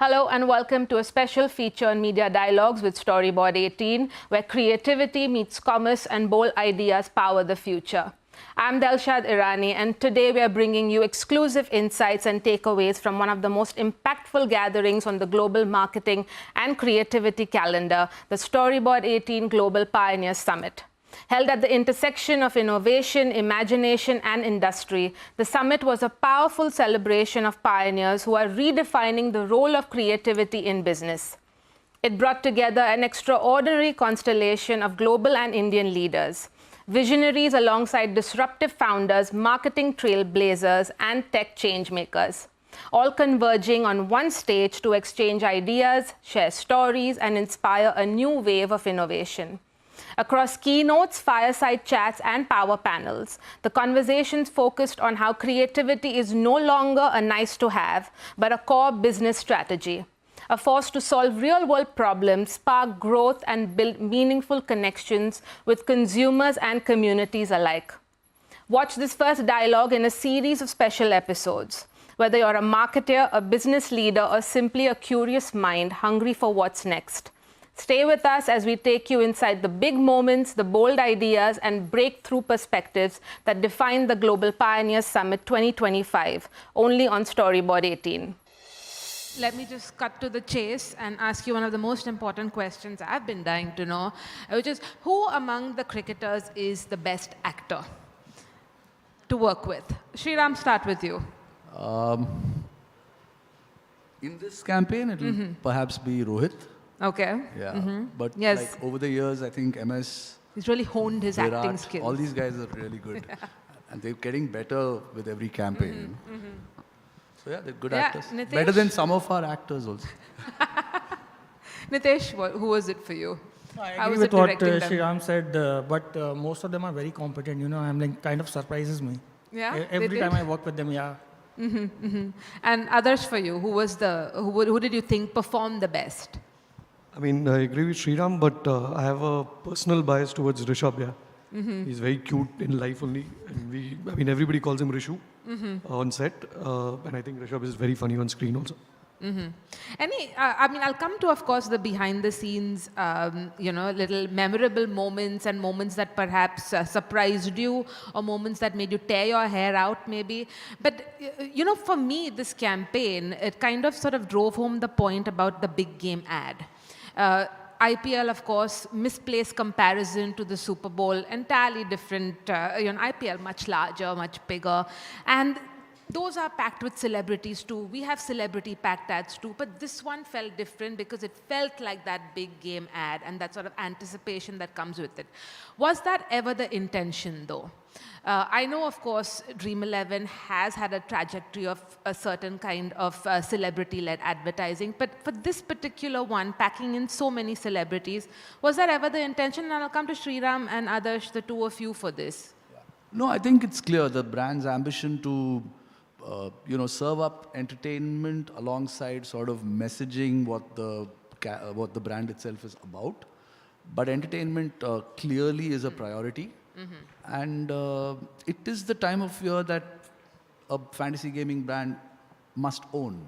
Hello and welcome to a special feature on Media Dialogues with Storyboard 18, where creativity meets commerce and bold ideas power the future. I'm Delshad Irani, and today we are bringing you exclusive insights and takeaways from one of the most impactful gatherings on the global marketing and creativity calendar, the Storyboard 18 Global Pioneers Summit. Held at the intersection of innovation, imagination, and industry, the summit was a powerful celebration of pioneers who are redefining the role of creativity in business. It brought together an extraordinary constellation of global and Indian leaders, visionaries alongside disruptive founders, marketing trailblazers, and tech changemakers, all converging on one stage to exchange ideas, share stories, and inspire a new wave of innovation. Across keynotes, fireside chats, and power panels, the conversations focused on how creativity is no longer a nice-to-have, but a core business strategy, a force to solve real-world problems, spark growth, and build meaningful connections with consumers and communities alike. Watch this first dialogue in a series of special episodes. Whether you're a marketer, a business leader, or simply a curious mind hungry for what's next, stay with us as we take you inside the big moments, the bold ideas, and breakthrough perspectives that define the Global Pioneers Summit 2025, only on Storyboard 18. Let me just cut to the chase and ask you one of the most important questions I've been dying to know, which is, who among the cricketers is the best actor to work with? Shriram, start with you. In this campaign, it'll perhaps be Rohit. Okay. Yeah. But Yes. like over the years, I think MS, He's really honed his Virat, acting skills. all these guys are really good. And they're getting better with every campaign. So yeah, they're good actors. Nitesh? Better than some of our actors also. Nitesh, who was it for you? I How agree was with it what directing them? Shriram said, but most of them are very competent. You know, I'm like kind of surprises me. Yeah, they Every did? time I work with them, yeah. And Adarsh, for you, who did you think performed the best? I mean, I agree with Shriram, but I have a personal bias towards Rishabh. Yeah, he's very cute in life only, and everybody calls him Rishu on set, and I think Rishabh is very funny on screen also. I'll come to, of course, the behind-the-scenes, little memorable moments and moments that perhaps surprised you, or moments that made you tear your hair out, maybe. But, for me, this campaign, it kind of sort of drove home the point about the big game ad. IPL, of course, misplaced comparison to the Super Bowl, entirely different. IPL much larger, much bigger, and those are packed with celebrities too. We have celebrity-packed ads too, but this one felt different because it felt like that big game ad and that sort of anticipation that comes with it. Was that ever the intention, though? I know, of course, Dream11 has had a trajectory of a certain kind of celebrity-led advertising, but for this particular one, packing in so many celebrities, was that ever the intention? And I'll come to Shriram and Adarsh, the two of you, for this. No, I think it's clear the brand's ambition to serve up entertainment alongside sort of messaging what the brand itself is about. But entertainment clearly is a priority. And it is the time of year that a fantasy gaming brand must own.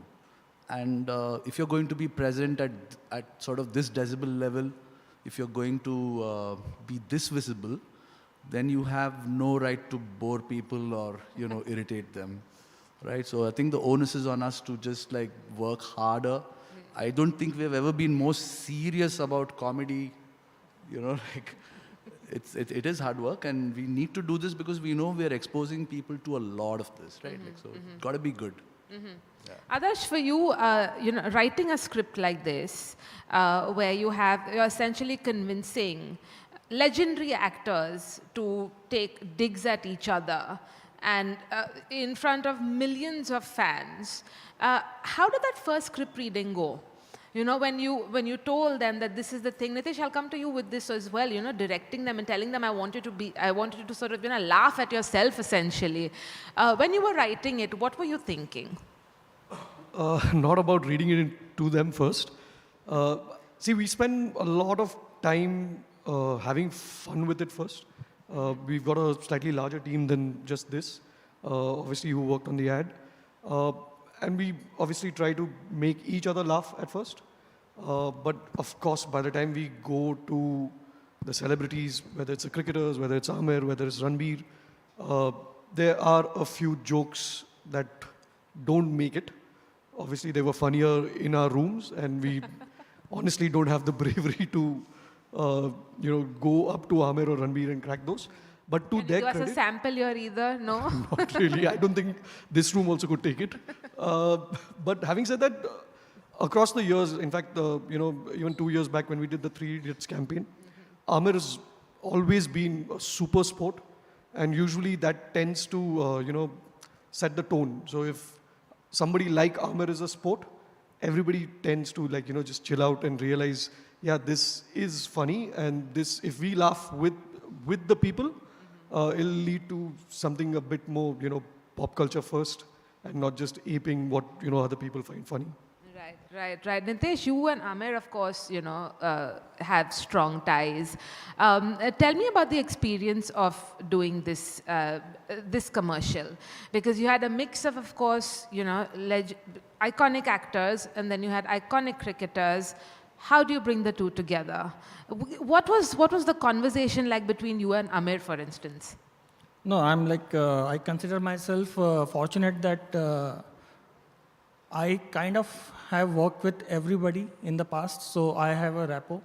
And if you're going to be present at sort of this decibel level, if you're going to be this visible, then you have no right to bore people or irritate them. Right, so I think the onus is on us to just like work harder. I don't think we've ever been more serious about comedy. It is hard work, and we need to do this because we know we are exposing people to a lot of this, right? So it's got to be good. Yeah. Adarsh, for you, writing a script like this, where you're essentially convincing legendary actors to take digs at each other, and in front of millions of fans, how did that first script reading go? When you told them that this is the thing, Nitesh, I'll come to you with this as well. Directing them and telling them I wanted you to sort of laugh at yourself essentially. When you were writing it, what were you thinking? Not about reading it to them first. See, we spend a lot of time having fun with it first. We've got a slightly larger team than just this, obviously, who worked on the ad. and we obviously try to make each other laugh at first. But of course, by the time we go to the celebrities, whether it's the cricketers, whether it's Aamir, whether it's Ranbir, there are a few jokes that don't make it. Obviously, they were funnier in our rooms, and we honestly don't have the bravery to, go up to Aamir or Ranbir and crack those. But to their credit, credit, give us a sample here either? No. not really. I don't think this room also could take it. But having said that, across the years, in fact, even 2 years back when we did the 3 Idiots campaign, Aamir has always been a super sport, and usually that tends to, set the tone. So if somebody like Aamir is a sport, everybody tends to just chill out and realize, yeah, this is funny, and this, if we laugh with the people, it'll lead to something a bit more, pop culture first, and not just aping what, other people find funny. Right. Nitesh, you and Aamir, of course, have strong ties. Tell me about the experience of doing this this commercial, because you had a mix of course, iconic actors, and then you had iconic cricketers. How do you bring the two together? What was the conversation like between you and Aamir, for instance? No, I'm I consider myself fortunate that I kind of have worked with everybody in the past, so I have a rapport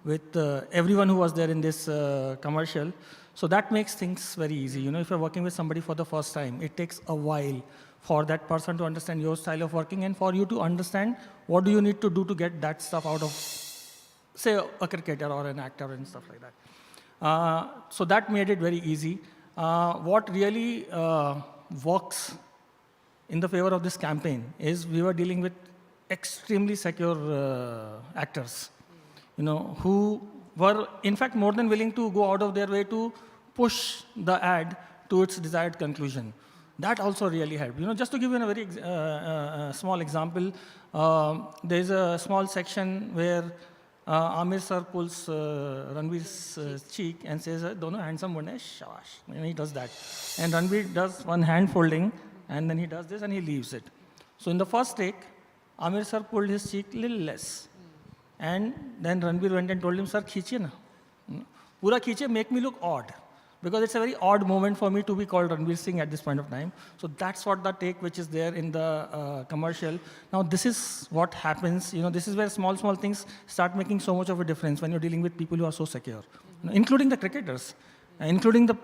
with everyone who was there in this commercial. So that makes things very easy. If you're working with somebody for the first time, it takes a while for that person to understand your style of working, and for you to understand what do you need to do to get that stuff out of, say, a cricketer or an actor and stuff like that. So that made it very easy. What really works in the favor of this campaign is we were dealing with extremely secure actors, who were in fact more than willing to go out of their way to push the ad to its desired conclusion. That also really helped. Just to give you a very small example, there's a small section where Aamir sir pulls Ranbir's cheek and says, "Dono handsome bane, shabash." And he does that. And Ranbir does one hand folding, and then he does this and he leaves it. So in the first take, Aamir sir pulled his cheek a little less. And then Ranbir went and told him, "Sir, khichiye na. Pura khichiye, make me look odd." Because it's a very odd moment for me to be called Ranbir Singh at this point of time. So that's what the take which is there in the commercial. Now this is what happens, this is where small things start making so much of a difference when you're dealing with people who are so secure, including the cricketers, including the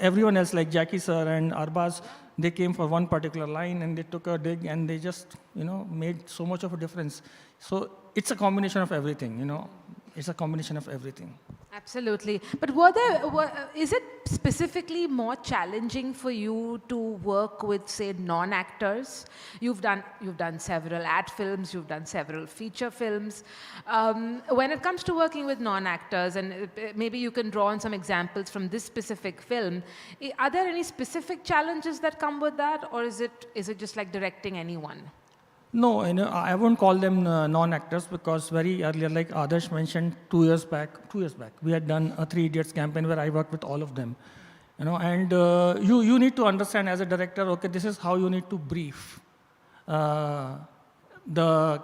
everyone else like Jackie sir and Arbaz. They came for one particular line and they took a dig and they just, made so much of a difference. So it's a combination of everything, It's a combination of everything. Absolutely. But is it specifically more challenging for you to work with, say, non-actors? You've done several ad films, you've done several feature films. When it comes to working with non-actors, and maybe you can draw on some examples from this specific film, are there any specific challenges that come with that, or is it just like directing anyone? No, I won't call them non-actors, because very earlier, like Adarsh mentioned, 2 years back, we had done a 3 Idiots campaign where I worked with all of them. And you need to understand as a director, okay, this is how you need to brief the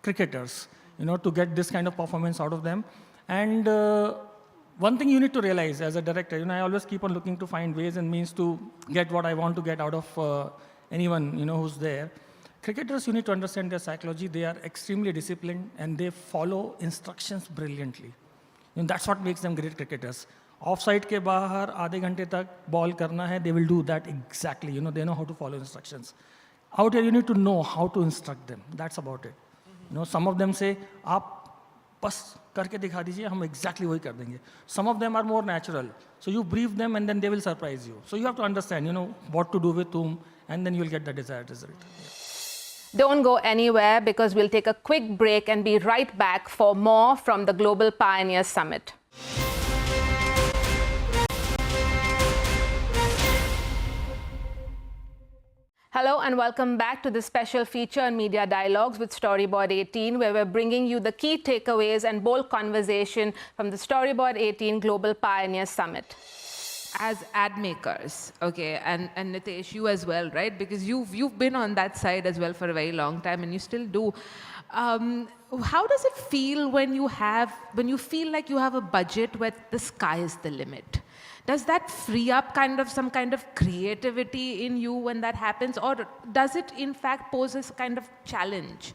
cricketers, to get this kind of performance out of them. And one thing you need to realize as a director, I always keep on looking to find ways and means to get what I want to get out of anyone, who's there. Cricketers, you need to understand their psychology. They are extremely disciplined and they follow instructions brilliantly. That's what makes them great cricketers. Offside ke bahar, aadhe ghante tak ball karna hai, they will do that exactly. They know how to follow instructions. Out here, you need to know how to instruct them. That's about it. Some of them say, "Aap bas karke dikha dijiye, hum exactly wahi kar denge." Some of them are more natural. So you brief them and then they will surprise you. So you have to understand, what to do with whom, and then you'll get the desired result. Yeah. Don't go anywhere, because we'll take a quick break and be right back for more from the Global Pioneers Summit. Hello and welcome back to this special feature on Media Dialogues with Storyboard 18, where we're bringing you the key takeaways and bold conversation from the Storyboard 18 Global Pioneers Summit. as ad makers, okay, and Nitesh, you as well, right? Because you've been on that side as well for a very long time, and you still do. How does it feel when you feel like you have a budget where the sky is the limit? Does that free up some kind of creativity in you when that happens, or does it in fact pose a kind of challenge?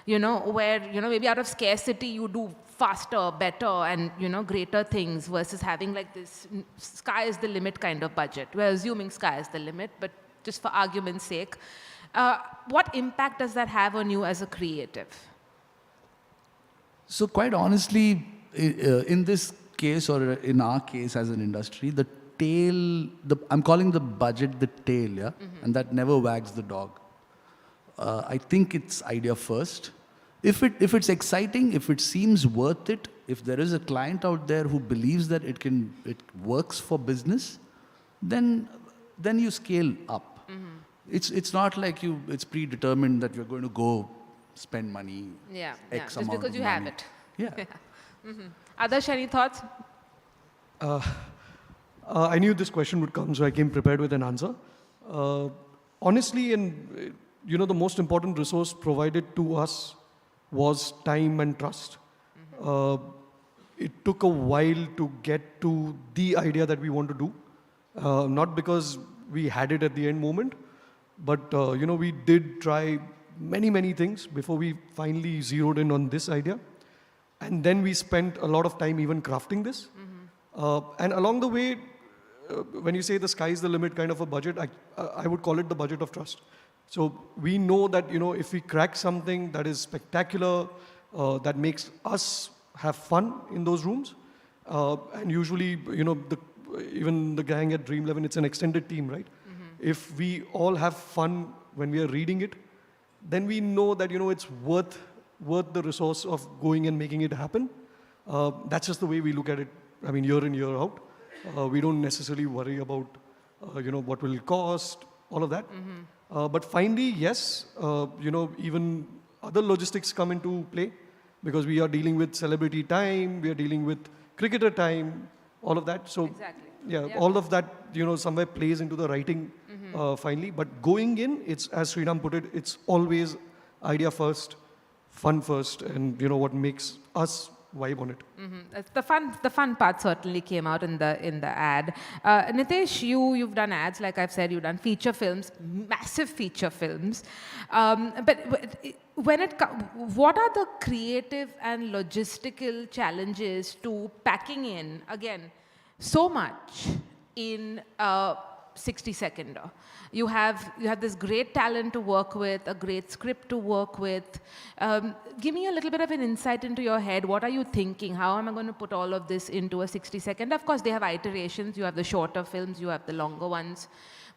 Where maybe out of scarcity you do faster, better, and greater things versus having like this sky is the limit kind of budget. We're assuming sky is the limit, but just for argument's sake, what impact does that have on you as a creative? So quite honestly, in this case or in our case as an industry, the tail, I'm calling the budget the tail, yeah? And that never wags the dog. I think it's idea first. If it's exciting, if it seems worth it, if there is a client out there who believes that it works for business, then you scale up. It's not like it's predetermined that you're going to go spend money. X just amount because of you money. have it. Yeah. Adarsh, any thoughts? I knew this question would come, so I came prepared with an answer. Honestly, the most important resource provided to us was time and trust. It took a while to get to the idea that we want to do, not because we had it at the end moment, but we did try many things before we finally zeroed in on this idea. And then we spent a lot of time even crafting this. And along the way, when you say the sky is the limit kind of a budget, I would call it the budget of trust. So we know that, if we crack something that is spectacular, that makes us have fun in those rooms, and usually, even the gang at Dream11, it's an extended team, right? If we all have fun when we are reading it, then we know that, it's worth the resource of going and making it happen. That's just the way we look at it, year in, year out. We don't necessarily worry about, what will it cost, all of that. But finally, yes, even other logistics come into play because we are dealing with celebrity time, we are dealing with cricketer time, all of that. So, exactly. All of that, somewhere plays into the writing finally. But going in, it's, as Shriram put it, it's always idea first, fun first, and what makes us vibe on it. The fun part certainly came out in the ad. Nitesh, you've done ads, like I've said, you've done feature films, massive feature films. But what are the creative and logistical challenges to packing in again so much in 60 seconder? You have this great talent to work with, a great script to work with. Give me a little bit of an insight into your head. What are you thinking? How am I going to put all of this into a 60 second? Of course, they have iterations. You have the shorter films, you have the longer ones.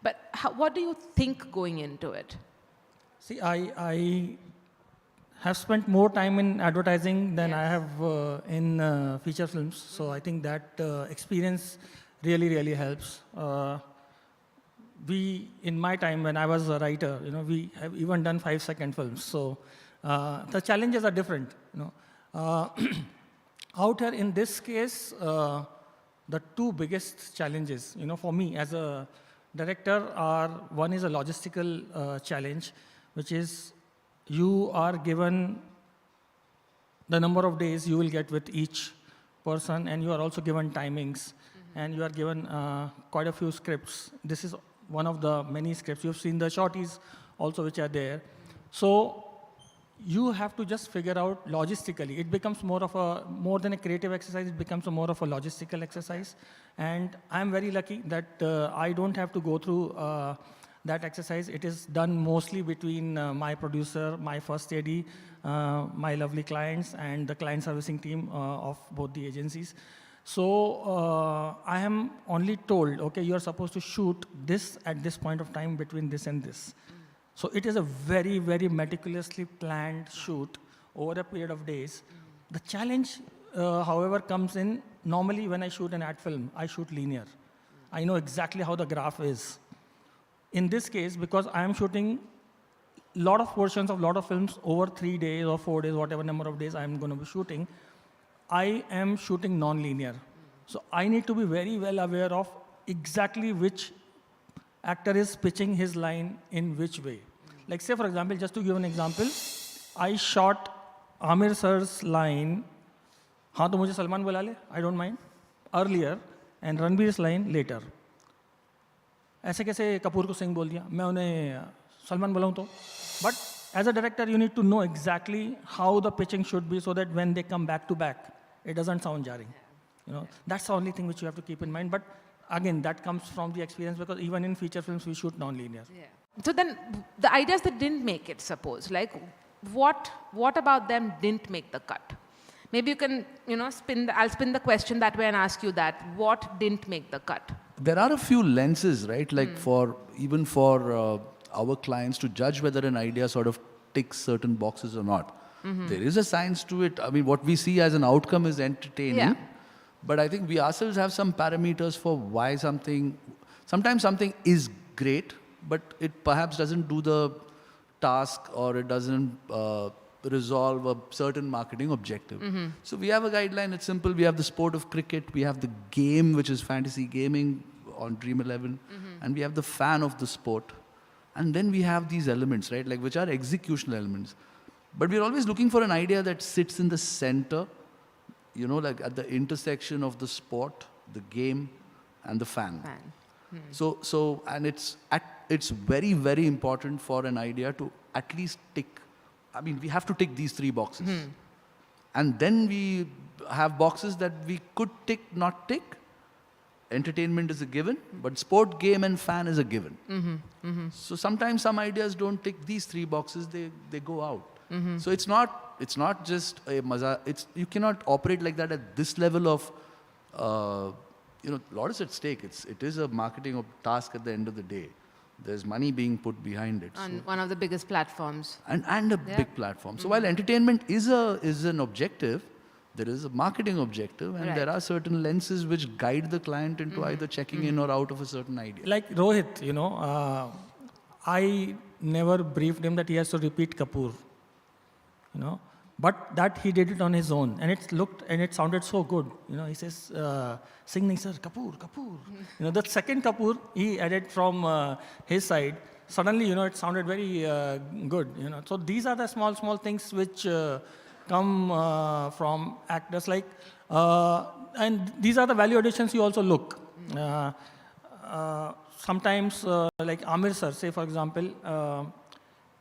But what do you think going into it? See, I have spent more time in advertising than I have in feature films. So I think that experience really helps. In my time when I was a writer, we have even done 5-second films. So the challenges are different. Out here in this case, the two biggest challenges, for me as a director are, one is a logistical challenge, which is you are given the number of days you will get with each person, and you are also given timings, and you are given quite a few scripts. This is one of the many scripts. You've seen the shorties also which are there. So you have to just figure out logistically. It becomes more than a creative exercise, it becomes more of a logistical exercise. And I'm very lucky that I don't have to go through that exercise. It is done mostly between my producer, my first AD, my lovely clients, and the client servicing team of both the agencies. So I am only told, okay, you are supposed to shoot this at this point of time between this and this. So it is a very meticulously planned shoot over a period of days. The challenge, however, comes in, normally when I shoot an ad film, I shoot linear. I know exactly how the graph is. In this case, because I am shooting a lot of portions of a lot of films over 3 days or 4 days, whatever number of days I'm going to be shooting, I am shooting non-linear. So I need to be very well aware of exactly which actor is pitching his line in which way. Like say for example, just to give an example, I shot Aamir sir's line, हाँ तो मुझे सलमान बुला ले, I don't mind, earlier, and Ranbir's line later. ऐसे कैसे कपूर को सिंह बोल दिया, मैं उन्हें सलमान बुलाऊं तो? But as a director, you need to know exactly how the pitching should be so that when they come back to back, it doesn't sound jarring. You know, that's the only thing which you have to keep in mind. But again, that comes from the experience because even in feature films, we shoot non-linear. Yeah. So then, the ideas that didn't make it, suppose, like what about them didn't make the cut? Maybe you can, I'll spin the question that way and ask you that. What didn't make the cut? There are a few lenses, right? Like even for our clients to judge whether an idea sort of ticks certain boxes or not. There is a science to it. I mean, what we see as an outcome is entertaining. Yeah. But I think we ourselves have some parameters for why sometimes something is great, but it perhaps doesn't do the task or it doesn't resolve a certain marketing objective. So we have a guideline, it's simple. We have the sport of cricket, we have the game, which is fantasy gaming on Dream11, and we have the fan of the sport. And then we have these elements, right, like which are executional elements. But we're always looking for an idea that sits in the center, like at the intersection of the sport, the game, and the fan. So and it's very, very important for an idea to at least tick. I mean, we have to tick these three boxes. And then we have boxes that we could tick, not tick. Entertainment is a given, but sport, game, and fan is a given. So sometimes some ideas don't tick these three boxes, they go out. So it's not just a maza. You cannot operate like that at this level of, a lot is at stake. It is a marketing task at the end of the day. There's money being put behind it. On one of the biggest platforms. And a big platform. So while entertainment is an objective, there is a marketing objective, and there are certain lenses which guide the client into either checking in or out of a certain idea. Like Rohit, I never briefed him that he has to repeat Kapoor, but that he did it on his own, and it sounded so good. He says, "Sing nahi sir, Kapoor." The second Kapoor he added from his side. Suddenly, it sounded very good. So these are the small things which come from actors, like, and these are the value additions you also look. Sometimes, like Aamir sir, say for example,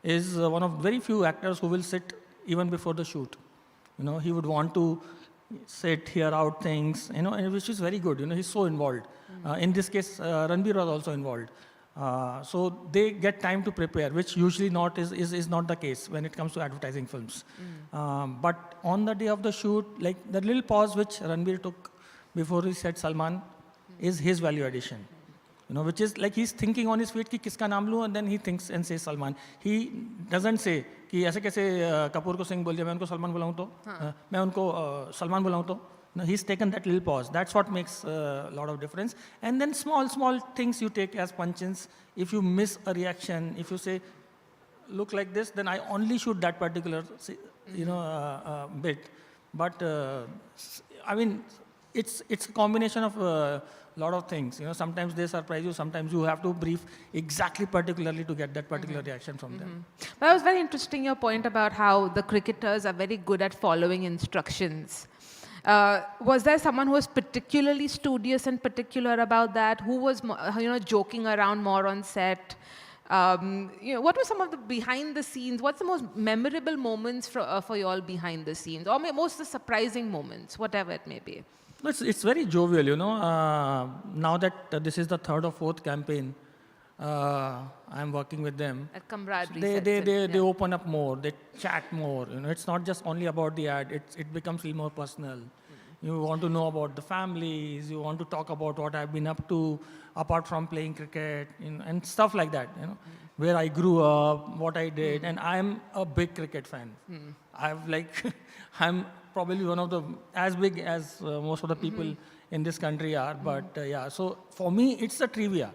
is one of very few actors who will sit even before the shoot. He would want to sit, hear out things, and which is very good. He's so involved. In this case, Ranbir was also involved. So they get time to prepare, which usually is not the case when it comes to advertising films. But on the day of the shoot, like the little pause which Ranbir took before he said Salman is his value addition. Which is like he's thinking on his feet कि किसका नाम लूँ, and then he thinks and says Salman. He doesn't say कि ऐसे कैसे कपूर को सिंह बोल दिया, मैं उनको सलमान बुलाऊँ तो, मैं उनको सलमान बुलाऊँ तो. No, he's taken that little pause. That's what makes a lot of difference. And then small things you take as punch-ins. If you miss a reaction, if you say, look like this, then I only shoot that particular, bit. But I mean, it's a combination of a lot of things. Sometimes they surprise you. Sometimes you have to brief exactly particularly to get that particular reaction from them. That was very interesting, your point about how the cricketers are very good at following instructions. Was there someone who was particularly studious and particular about that? Who was, joking around more on set? What were some of the behind the scenes? What's the most memorable moments for you all behind the scenes? Or most the surprising moments, whatever it may be? It's very jovial, now that this is the third or fourth campaign, I'm working with them. That camaraderie. They open up more, they chat more. It's not just only about the ad, it becomes a little more personal. You want to know about the families, you want to talk about what I've been up to, apart from playing cricket, and stuff like that, where I grew up, what I did, and I'm a big cricket fan. I'm probably one of the, as big as most of the people in this country are, but so for me, it's a trivia.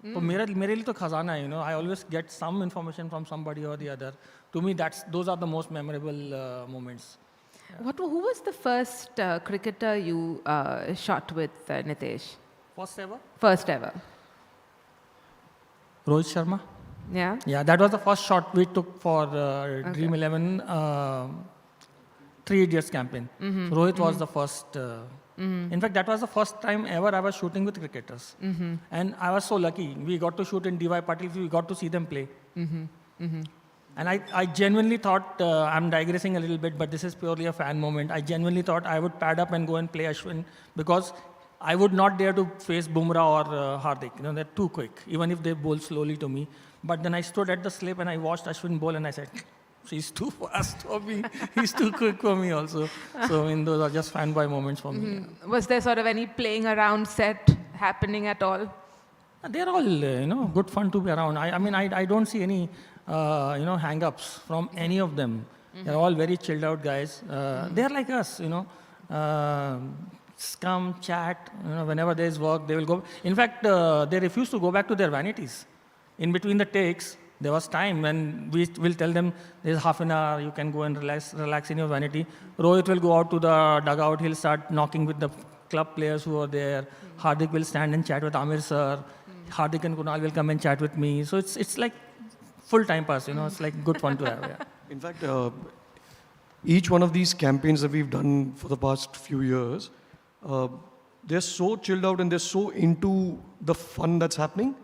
So मेरे लिए तो खजाना है, I always get some information from somebody or the other. To me, those are the most memorable moments. Who was the first cricketer you shot with, Nitesh? First ever? First ever. Rohit Sharma. Yeah? Yeah, that was the first shot we took for Dream11 Three Idiots campaign. So Rohit was the first. In fact, that was the first time ever I was shooting with cricketers. And I was so lucky. We got to shoot in DY Patil, we got to see them play. And I genuinely thought, I'm digressing a little bit, but this is purely a fan moment. I genuinely thought I would pad up and go and play Ashwin because I would not dare to face Bumrah or Hardik. You know, they're too quick, even if they bowl slowly to me. But then I stood at the slip and I watched Ashwin bowl and I said, he's too fast for me. He's too quick for me also. So, I mean, those are just fanboy moments for me. Was there sort of any playing around set happening at all? They're all, good fun to be around. I mean, I don't see any, hang-ups from any of them. They're all very chilled out guys. They're like us, scum, chat, whenever there's work, they will go. In fact, they refuse to go back to their vanities. In between the takes, there was time when we will tell them there's half an hour, you can go and relax in your vanity. Rohit will go out to the dugout, he'll start knocking with the club players who are there. Hardik will stand and chat with Aamir sir. Hardik and Kunal will come and chat with me. So it's like full time pass, it's like good fun to have. Yeah. In fact, each one of these campaigns that we've done for the past few years, they're so chilled out and they're so into the fun that's happening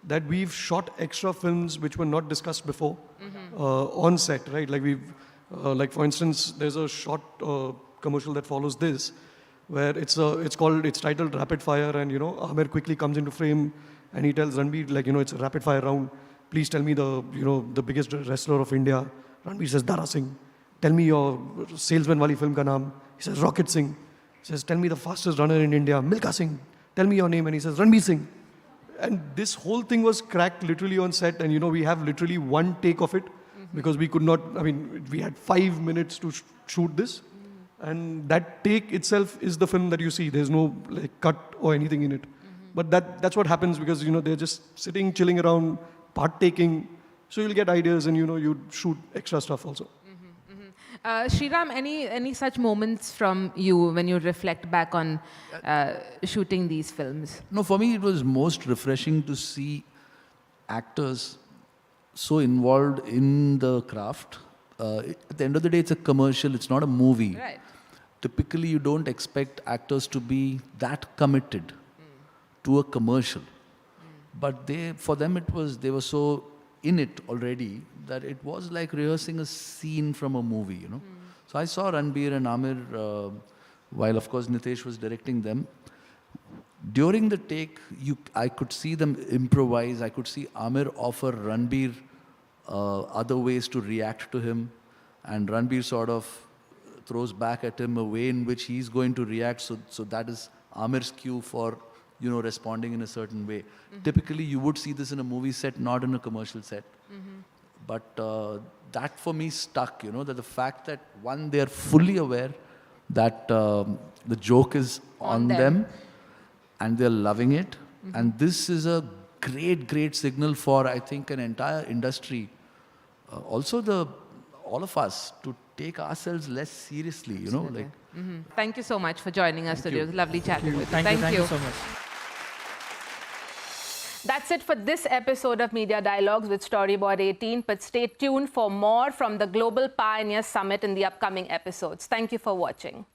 that we've shot extra films which were not discussed before on set, right? Like like for instance, there's a short commercial that follows this, where it's titled Rapid Fire, and Aamir quickly comes into frame and he tells Ranbir, like, it's a rapid fire round. Please tell me the biggest wrestler of India. Ranbir says Dara Singh. Tell me your salesman wali film ka naam. He says Rocket Singh. He says, tell me the fastest runner in India, Milkha Singh. Tell me your name, and he says Ranbir Singh. And this whole thing was cracked literally on set, and we have literally one take of it because we could not, we had 5 minutes to shoot this. And that take itself is the film that you see. There's no cut or anything in it. But that's what happens because, they're just sitting, chilling around, part-taking. So you'll get ideas and, you'd shoot extra stuff also. Shriram, any such moments from you when you reflect back on shooting these films? No, for me it was most refreshing to see actors so involved in the craft. At the end of the day, it's a commercial, it's not a movie. Right. Typically, you don't expect actors to be that committed to a commercial. But for them, they were so in it already that it was like rehearsing a scene from a movie, So I saw Ranbir and Aamir, while of course Nitesh was directing them. During the take, I could see them improvise. I could see Aamir offer Ranbir other ways to react to him. And Ranbir sort of throws back at him a way in which he's going to react. So that is Aamir's cue for, responding in a certain way. Typically, you would see this in a movie set, not in a commercial set. But that for me stuck, that the fact that, one, they're fully aware that the joke is on them and they're loving it. And this is a great, great signal for, I think, an entire industry. Also, all of us to take ourselves less seriously, Thank you so much for joining us today. It was lovely chatting with you. Thank you so much. That's it for this episode of Media Dialogues with Storyboard 18, but stay tuned for more from the Global Pioneer Summit in the upcoming episodes. Thank you for watching.